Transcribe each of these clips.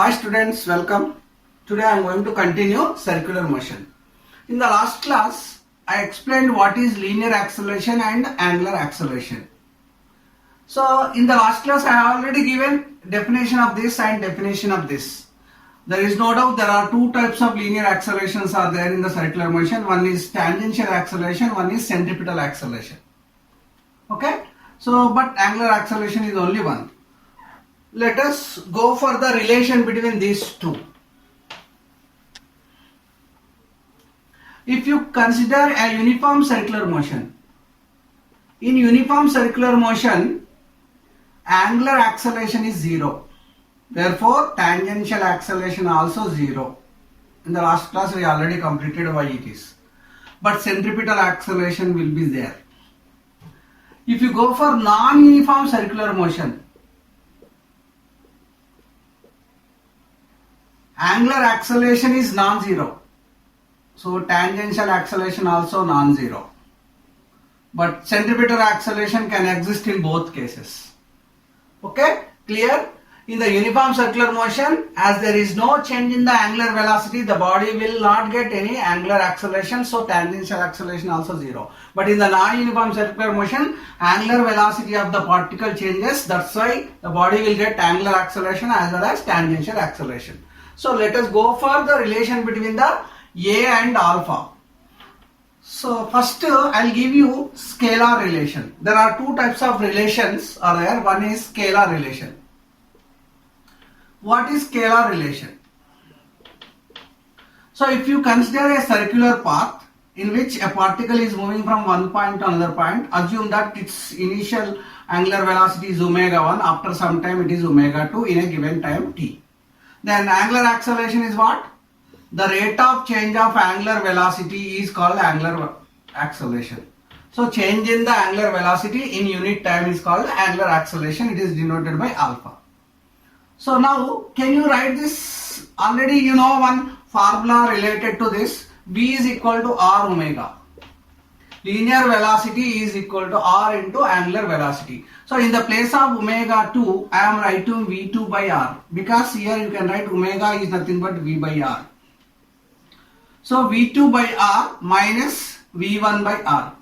Hi students, welcome. Today I am going to continue circular motion. In the last class, I explained what is linear acceleration and angular acceleration. So in the last class, I have already given definition of this and definition of this. There is no doubt there are two types of linear accelerations are there in the circular motion. One is tangential acceleration, one is centripetal acceleration. Okay? So, but angular acceleration is only one. Let us go for the relation between these two. If you consider a uniform circular motion, in uniform circular motion, angular acceleration is 0. Therefore, tangential acceleration also 0. In the last class, we already completed why it is. But centripetal acceleration will be there. If you go for non-uniform circular motion, angular acceleration is non-zero. So tangential acceleration also non-zero. But centripetal acceleration can exist in both cases. Okay? Clear? In the uniform circular motion, as there is no change in the angular velocity, the body will not get any angular acceleration. So tangential acceleration also 0. But in the non-uniform circular motion, angular velocity of the particle changes. That's why the body will get angular acceleration as well as tangential acceleration. So let us go for the relation between the A and alpha. So first I'll give you scalar relation. There are two types of relations are there. One is scalar relation. What is scalar relation? So if you consider a circular path in which a particle is moving from one point to another point, assume that its initial angular velocity is omega 1, after some time it is omega 2 in a given time t. Then angular acceleration is what? The rate of change of angular velocity is called angular acceleration. So change in the angular velocity in unit time is called angular acceleration. It is denoted by alpha. So now can you write this? Already you know one formula related to this. V is equal to R omega. Linear velocity is equal to R into angular velocity. So in the place of omega 2, I am writing V2 by R, because here you can write omega is nothing but V by R. So V2 by R minus V1 by R.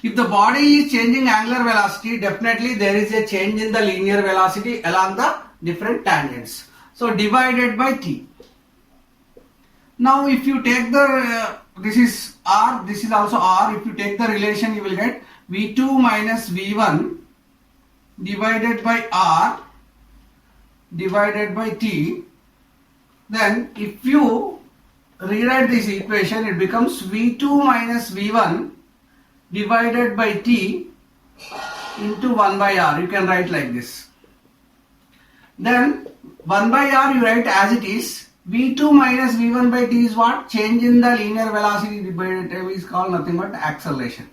If the body is changing angular velocity, definitely there is a change in the linear velocity along the different tangents. So divided by T. Now if you take the, this is R, this is also R. If you take the relation, you will get V2 minus V1 divided by R divided by T. Then if you rewrite this equation, it becomes V2 minus V1 divided by T into 1 by R. You can write like this. Then 1 by R you write as it is. V2 minus V1 by T is what? Change in the linear velocity divided by is called nothing but acceleration.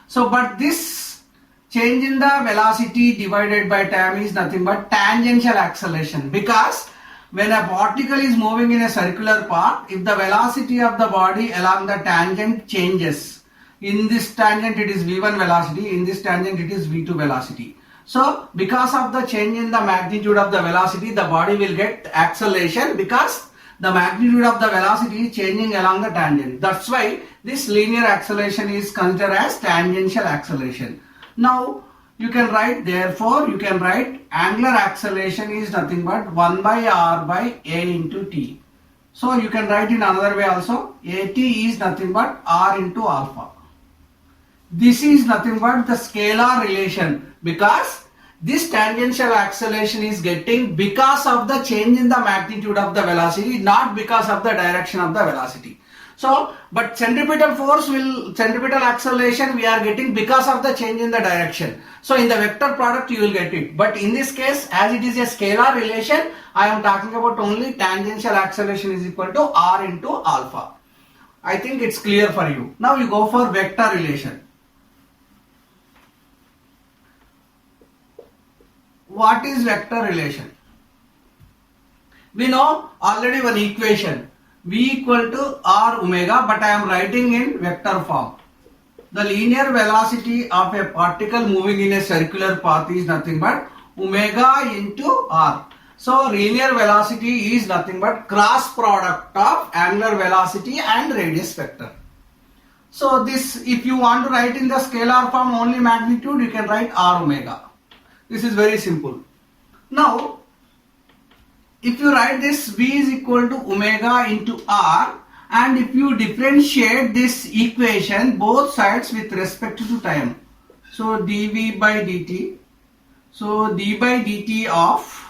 So but this change in the velocity divided by time is nothing but tangential acceleration, because when a particle is moving in a circular path, if the velocity of the body along the tangent changes, in this tangent it is V1 velocity, in this tangent it is V2 velocity. So because of the change in the magnitude of the velocity, the body will get acceleration, because the magnitude of the velocity is changing along the tangent. That's why this linear acceleration is considered as tangential acceleration. Now you can write, therefore you can write angular acceleration is nothing but 1 by R by A into T. So you can write in another way also, AT is nothing but R into alpha. This is nothing but the scalar relation, because this tangential acceleration is getting because of the change in the magnitude of the velocity, not because of the direction of the velocity. So, but centripetal acceleration we are getting because of the change in the direction. So in the vector product you will get it. But in this case, as it is a scalar relation, I am talking about only tangential acceleration is equal to R into alpha. I think it's clear for you. Now you go for vector relation. What is vector relation? We know already one equation, V equal to R omega, but I am writing in vector form. The linear velocity of a particle moving in a circular path is nothing but omega into R. So linear velocity is nothing but cross product of angular velocity and radius vector. So this, if you want to write in the scalar form only magnitude, you can write r omega. This is very simple. Now, if you write this v is equal to omega into r, and if you differentiate this equation both sides with respect to time, so dv by dt, so d by dt of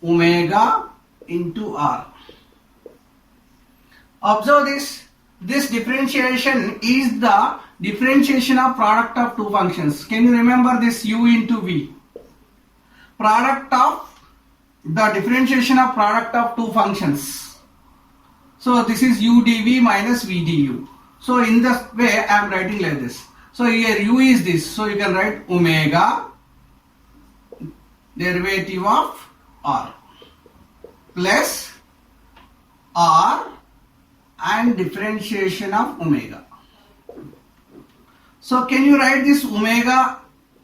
omega into r. Observe this differentiation is the differentiation of product of two functions. Can you remember this u into v? Product of the differentiation of product of two functions. So this is u dv minus v du. So in this way I am writing like this. So here u is this. So you can write omega derivative of r plus r and differentiation of omega. So can you write this omega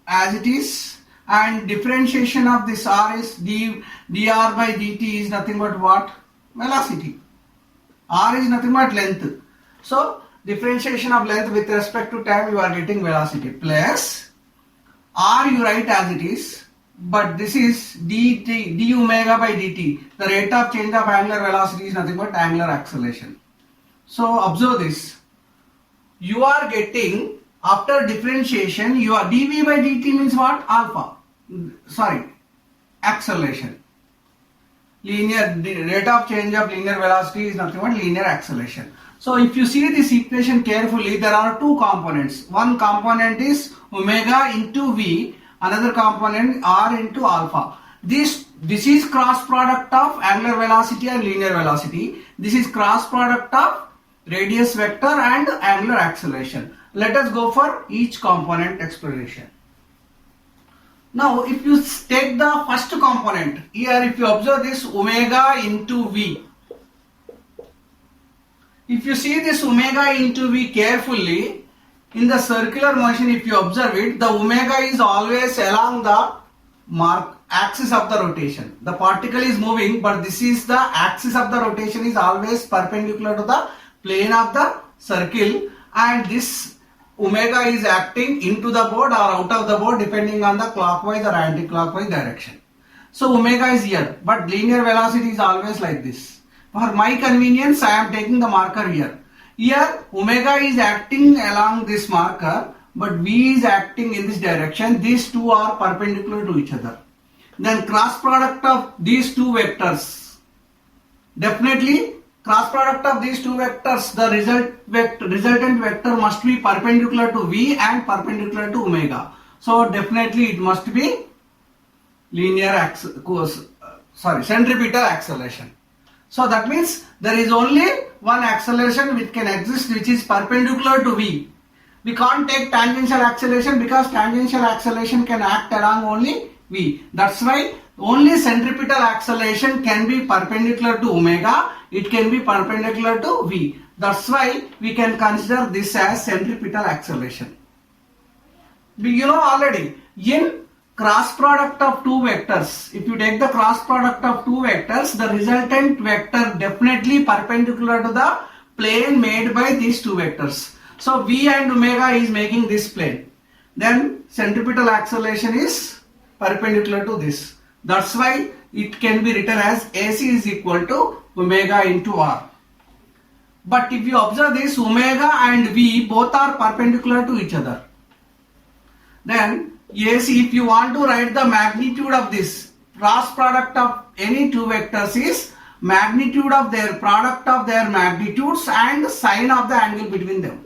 as it is, and differentiation of this r is dr by dt is nothing but what? Velocity. R is nothing but length. So differentiation of length with respect to time, you are getting velocity, plus r you write as it is, but this is d omega by dt. The rate of change of angular velocity is nothing but angular acceleration. So observe this. You are getting, after differentiation, your dv by dt means what? Alpha. Sorry, acceleration. Linear, the rate of change of linear velocity is nothing but linear acceleration. So if you see this equation carefully, there are two components. One component is omega into v, another component r into alpha. This is cross product of angular velocity and linear velocity. This is cross product of radius vector and angular acceleration. Let us go for each component explanation. Now if you take the first component, here if you observe this omega into v, if you see this omega into v carefully, in the circular motion if you observe it, the omega is always along the axis of the rotation. The particle is moving, but this is the axis of the rotation is always perpendicular to the plane of the circle, and this omega is acting into the board or out of the board depending on the clockwise or anti-clockwise direction. So omega is here, but linear velocity is always like this. For my convenience, I am taking the marker here. Here omega is acting along this marker, but v is acting in this direction. These two are perpendicular to each other. Then cross product of these two vectors, definitely cross product of these two vectors, the resultant vector must be perpendicular to v and perpendicular to omega. So definitely it must be centripetal acceleration. So that means there is only one acceleration which can exist, which is perpendicular to v. We can't take tangential acceleration because tangential acceleration can act along only v. That's why only centripetal acceleration can be perpendicular to omega. It can be perpendicular to v. That's why we can consider this as centripetal acceleration. You know already, in cross product of two vectors, if you take the cross product of two vectors, the resultant vector definitely perpendicular to the plane made by these two vectors. So v and omega is making this plane. Then centripetal acceleration is perpendicular to this. That's why it can be written as AC is equal to omega into r. But if you observe this, omega and v both are perpendicular to each other. Then AC, if you want to write the magnitude of this cross product of any two vectors, is magnitude of their product of their magnitudes and sine of the angle between them.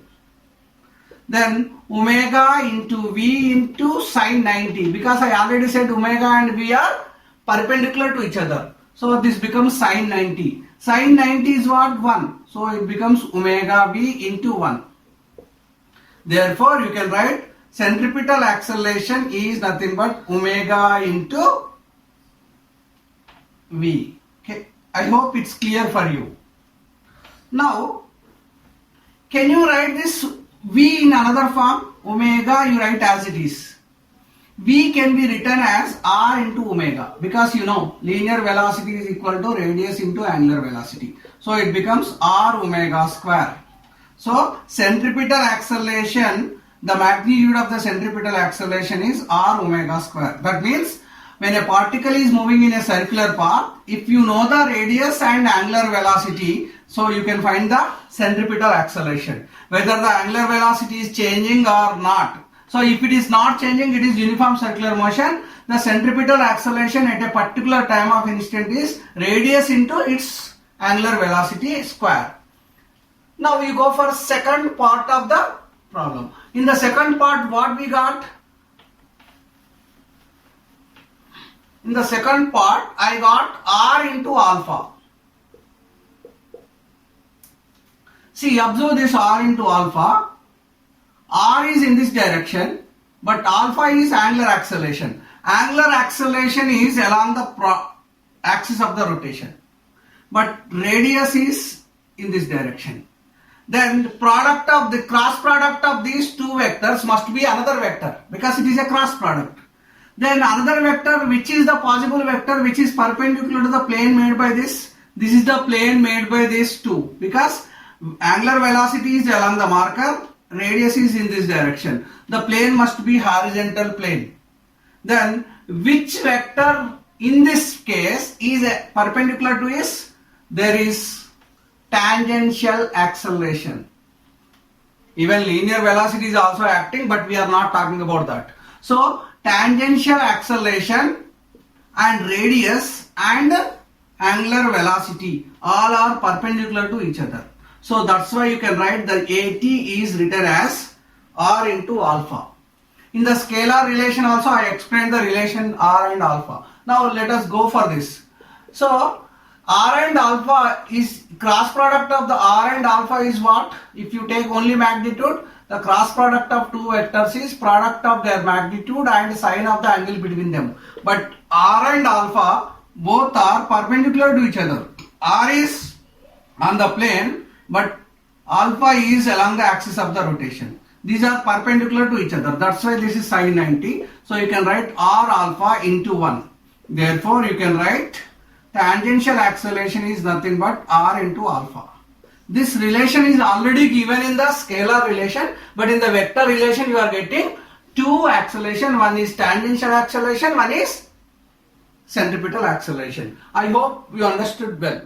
Then omega into v into sine 90, because I already said omega and v are perpendicular to each other. So this becomes sine 90. Sine 90 is what? 1. So it becomes omega v into 1. Therefore you can write centripetal acceleration is nothing but omega into v. Okay. I hope it's clear for you. Now can you write this v in another form? Omega you write as it is. V can be written as r into omega, because you know linear velocity is equal to radius into angular velocity. So it becomes r omega square. So centripetal acceleration, the magnitude of the centripetal acceleration is r omega square. That means when a particle is moving in a circular path, if you know the radius and angular velocity, so you can find the centripetal acceleration, whether the angular velocity is changing or not. So if it is not changing, it is uniform circular motion. The centripetal acceleration at a particular time of instant is radius into its angular velocity square. Now we go for second part of the problem. In the second part, what we got? In the second part, I got r into alpha. See, observe this r into alpha. R is in this direction, but alpha is angular acceleration. Angular acceleration is along the axis of the rotation, but radius is in this direction. Then the cross product of these two vectors must be another vector, because it is a cross product. Then another vector, which is the possible vector which is perpendicular to the plane made by this. This is the plane made by this two, because angular velocity is along the marker, radius is in this direction. The plane must be horizontal plane. Then which vector in this case is perpendicular to is? There is tangential acceleration. Even linear velocity is also acting, but we are not talking about that. So tangential acceleration and radius and angular velocity all are perpendicular to each other. So that's why you can write the AT is written as r into alpha. In the scalar relation also I explained the relation r and alpha. Now let us go for this. So r and alpha is cross product of the r and alpha is what? If you take only magnitude, the cross product of two vectors is product of their magnitude and sine of the angle between them. But r and alpha both are perpendicular to each other. R is on the plane, but alpha is along the axis of the rotation. These are perpendicular to each other. That's why this is sine 90. So you can write r alpha into 1. Therefore you can write tangential acceleration is nothing but r into alpha. This relation is already given in the scalar relation, but in the vector relation you are getting two acceleration. One is tangential acceleration, one is centripetal acceleration. I hope you understood well.